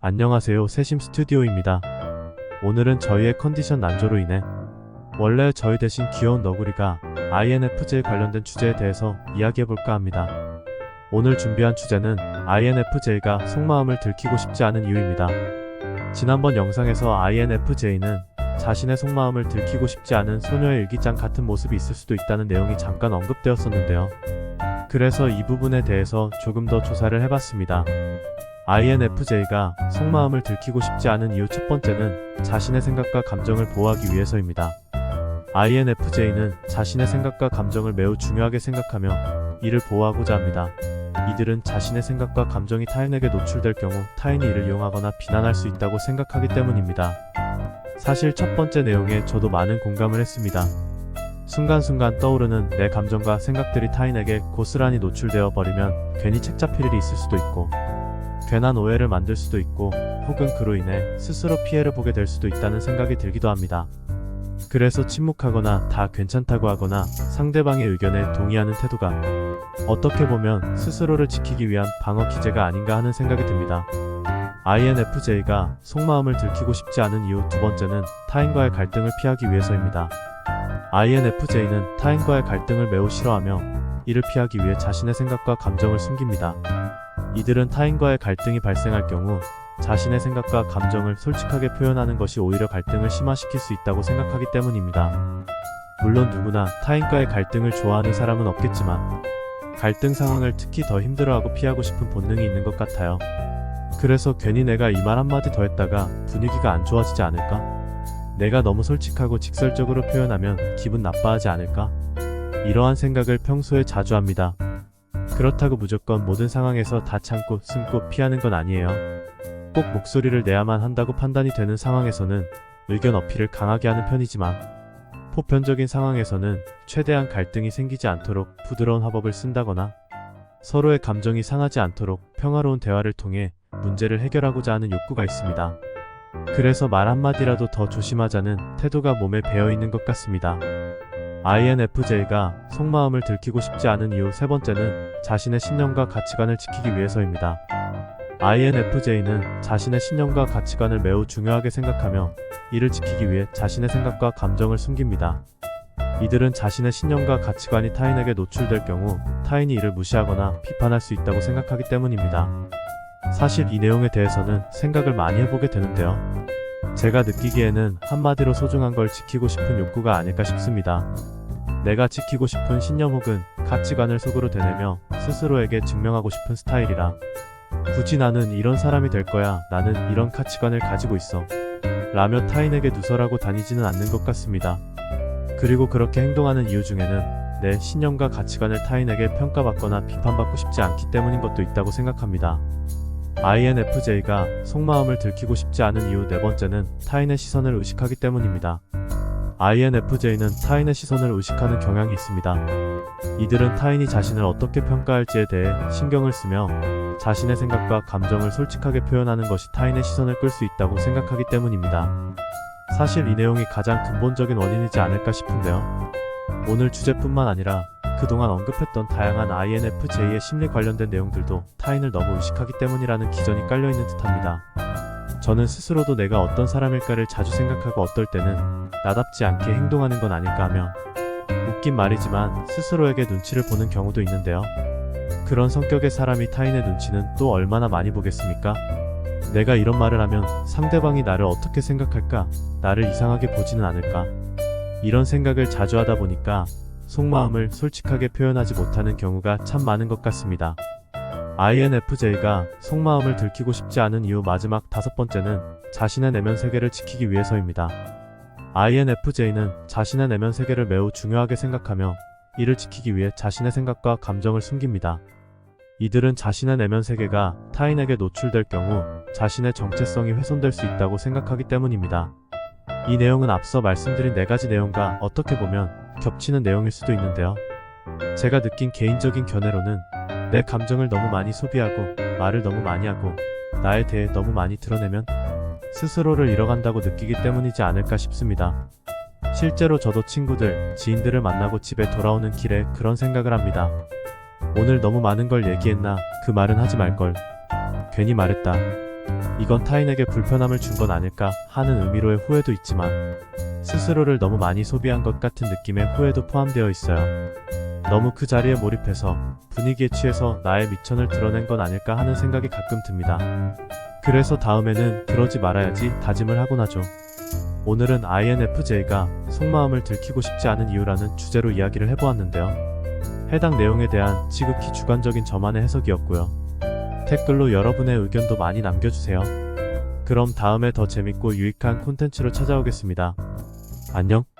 안녕하세요, 새심 스튜디오입니다. 오늘은 저희의 컨디션 난조로 인해 원래 저희 대신 귀여운 너구리가 INFJ 관련된 주제에 대해서 이야기해볼까 합니다. 오늘 준비한 주제는 INFJ가 속마음을 들키고 싶지 않은 이유입니다. 지난번 영상에서 INFJ는 자신의 속마음을 들키고 싶지 않은 소녀의 일기장 같은 모습이 있을 수도 있다는 내용이 잠깐 언급되었었는데요. 그래서 이 부분에 대해서 조금 더 조사를 해봤습니다. INFJ가 속마음을 들키고 싶지 않은 이유 첫 번째는 자신의 생각과 감정을 보호하기 위해서입니다. INFJ는 자신의 생각과 감정을 매우 중요하게 생각하며 이를 보호하고자 합니다. 이들은 자신의 생각과 감정이 타인에게 노출될 경우 타인이 이를 이용하거나 비난할 수 있다고 생각하기 때문입니다. 사실 첫 번째 내용에 저도 많은 공감을 했습니다. 순간순간 떠오르는 내 감정과 생각들이 타인에게 고스란히 노출되어 버리면 괜히 책잡힐 일이 있을 수도 있고 괜한 오해를 만들 수도 있고 혹은 그로 인해 스스로 피해를 보게 될 수도 있다는 생각이 들기도 합니다. 그래서 침묵하거나 다 괜찮다고 하거나 상대방의 의견에 동의하는 태도가 어떻게 보면 스스로를 지키기 위한 방어 기제가 아닌가 하는 생각이 듭니다. INFJ가 속마음을 들키고 싶지 않은 이유 두 번째는 타인과의 갈등을 피하기 위해서입니다. INFJ는 타인과의 갈등을 매우 싫어하며 이를 피하기 위해 자신의 생각과 감정을 숨깁니다. 이들은 타인과의 갈등이 발생할 경우 자신의 생각과 감정을 솔직하게 표현하는 것이 오히려 갈등을 심화시킬 수 있다고 생각하기 때문입니다. 물론 누구나 타인과의 갈등을 좋아하는 사람은 없겠지만 갈등 상황을 특히 더 힘들어하고 피하고 싶은 본능이 있는 것 같아요. 그래서 괜히 내가 이 말 한마디 더 했다가 분위기가 안 좋아지지 않을까? 내가 너무 솔직하고 직설적으로 표현하면 기분 나빠하지 않을까? 이러한 생각을 평소에 자주 합니다. 그렇다고 무조건 모든 상황에서 다 참고 숨고 피하는 건 아니에요. 꼭 목소리를 내야만 한다고 판단이 되는 상황에서는 의견 어필을 강하게 하는 편이지만 보편적인 상황에서는 최대한 갈등이 생기지 않도록 부드러운 화법을 쓴다거나 서로의 감정이 상하지 않도록 평화로운 대화를 통해 문제를 해결하고자 하는 욕구가 있습니다. 그래서 말 한마디라도 더 조심하자는 태도가 몸에 배어있는 것 같습니다. INFJ가 속마음을 들키고 싶지 않은 이유 세 번째는 자신의 신념과 가치관을 지키기 위해서입니다. INFJ는 자신의 신념과 가치관을 매우 중요하게 생각하며 이를 지키기 위해 자신의 생각과 감정을 숨깁니다. 이들은 자신의 신념과 가치관이 타인에게 노출될 경우 타인이 이를 무시하거나 비판할 수 있다고 생각하기 때문입니다. 사실 이 내용에 대해서는 생각을 많이 해보게 되는데요. 제가 느끼기에는 한마디로 소중한 걸 지키고 싶은 욕구가 아닐까 싶습니다. 내가 지키고 싶은 신념 혹은 가치관을 속으로 되뇌며 스스로에게 증명하고 싶은 스타일이라 굳이 나는 이런 사람이 될 거야, 나는 이런 가치관을 가지고 있어 라며 타인에게 누설하고 다니지는 않는 것 같습니다. 그리고 그렇게 행동하는 이유 중에는 내 신념과 가치관을 타인에게 평가받거나 비판받고 싶지 않기 때문인 것도 있다고 생각합니다. INFJ가 속마음을 들키고 싶지 않은 이유 네 번째는 타인의 시선을 의식하기 때문입니다. INFJ는 타인의 시선을 의식하는 경향이 있습니다. 이들은 타인이 자신을 어떻게 평가할지에 대해 신경을 쓰며 자신의 생각과 감정을 솔직하게 표현하는 것이 타인의 시선을 끌 수 있다고 생각하기 때문입니다. 사실 이 내용이 가장 근본적인 원인이지 않을까 싶은데요. 오늘 주제뿐만 아니라 그동안 언급했던 다양한 INFJ의 심리 관련된 내용들도 타인을 너무 의식하기 때문이라는 기전이 깔려있는 듯합니다. 저는 스스로도 내가 어떤 사람일까를 자주 생각하고 어떨 때는 나답지 않게 행동하는 건 아닐까 하며 웃긴 말이지만 스스로에게 눈치를 보는 경우도 있는데요. 그런 성격의 사람이 타인의 눈치는 또 얼마나 많이 보겠습니까? 내가 이런 말을 하면 상대방이 나를 어떻게 생각할까? 나를 이상하게 보지는 않을까? 이런 생각을 자주 하다 보니까 속마음을 솔직하게 표현하지 못하는 경우가 참 많은 것 같습니다. INFJ가 속마음을 들키고 싶지 않은 이유 마지막 다섯 번째는 자신의 내면 세계를 지키기 위해서입니다. INFJ는 자신의 내면 세계를 매우 중요하게 생각하며 이를 지키기 위해 자신의 생각과 감정을 숨깁니다. 이들은 자신의 내면 세계가 타인에게 노출될 경우 자신의 정체성이 훼손될 수 있다고 생각하기 때문입니다. 이 내용은 앞서 말씀드린 네 가지 내용과 어떻게 보면 겹치는 내용일 수도 있는데요. 제가 느낀 개인적인 견해로는 내 감정을 너무 많이 소비하고 말을 너무 많이 하고 나에 대해 너무 많이 드러내면 스스로를 잃어간다고 느끼기 때문이지 않을까 싶습니다. 실제로 저도 친구들, 지인들을 만나고 집에 돌아오는 길에 그런 생각을 합니다. 오늘 너무 많은 걸 얘기했나? 그 말은 하지 말걸. 괜히 말했다. 이건 타인에게 불편함을 준 건 아닐까 하는 의미로의 후회도 있지만 스스로를 너무 많이 소비한 것 같은 느낌의 후회도 포함되어 있어요. 너무 그 자리에 몰입해서 분위기에 취해서 나의 미천을 드러낸 건 아닐까 하는 생각이 가끔 듭니다. 그래서 다음에는 그러지 말아야지 다짐을 하곤 하죠. 오늘은 INFJ가 속마음을 들키고 싶지 않은 이유라는 주제로 이야기를 해보았는데요. 해당 내용에 대한 지극히 주관적인 저만의 해석이었고요. 댓글로 여러분의 의견도 많이 남겨주세요. 그럼 다음에 더 재밌고 유익한 콘텐츠로 찾아오겠습니다. 안녕.